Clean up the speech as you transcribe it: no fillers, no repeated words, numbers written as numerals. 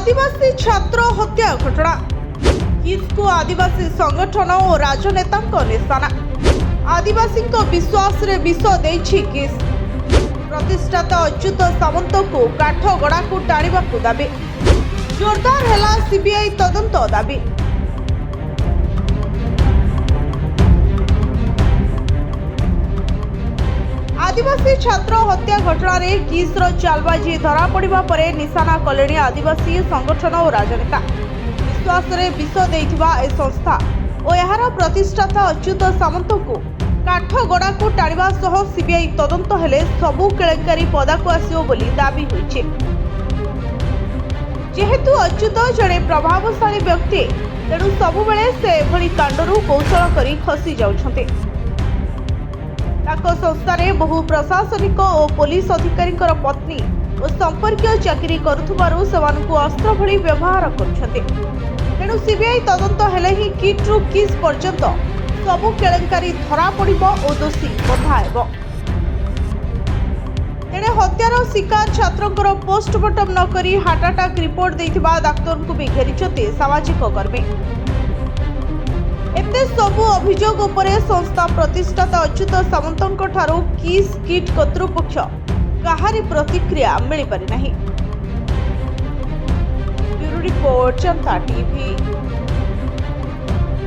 आदिवासी छात्र हत्या घटना किसको आदिवासी संगठन और राजनेता निशाना आदिवासी विश्वास रे विष देछि किस प्रतिष्ठाता अच्युत सामंत को काठगड़ा को टाणिबा दाबी जोरदार हैला सीबीआई तदंत दाबी। आदिवासी छात्र हत्या घटना रे किस्र चालबाजी धरा पड़िबा परे निशाना कलेनी आदिवासी संगठन और राजनेता विश्वास रे विष देइथिबा ए संस्था और यार प्रतिष्ठाता अच्युत सामंत को काठगड़ा को टाणिबा सह सीबीआई तदंत हेले सबु केलेंकारी पदाकु आसियो बोली दाबी होइछे। जेहेतु अच्युत जड़े प्रभावशाली व्यक्ति तेणु सबुबेले से एभली कांडरू कौशल करी खसी जाउछन्ते। ताको संस्थारे बहु प्रशासनिक और पुलिस अधिकारी पत्नी और संपर्कीय चाकरी करुथबारु सेमानकु अस्त्र भली व्यवहार करुछन्ते। तेणु सीबीआई तदंत हेले ही किट रु किस पर्यंत सबु केलेंकारी धरा पड़िबो और दोषी बंधा हेबो। तेणे हत्यार शिकार छात्रंकर पोस्टमार्टम न करी हार्ट अटैक रिपोर्ट देइथिबा डाक्टर को भी घेरिछन्ते सामाजिक कर्मी। एते सबु अभियोग उपरे संस्था प्रतिष्ठाता अच्युत सामंतଙ୍କ ठारू किस किट कर्तृपक्ष काहारी प्रतिक्रिया मिली पारि नाही। ब्यूरो रिपोर्ट जनता टीवी।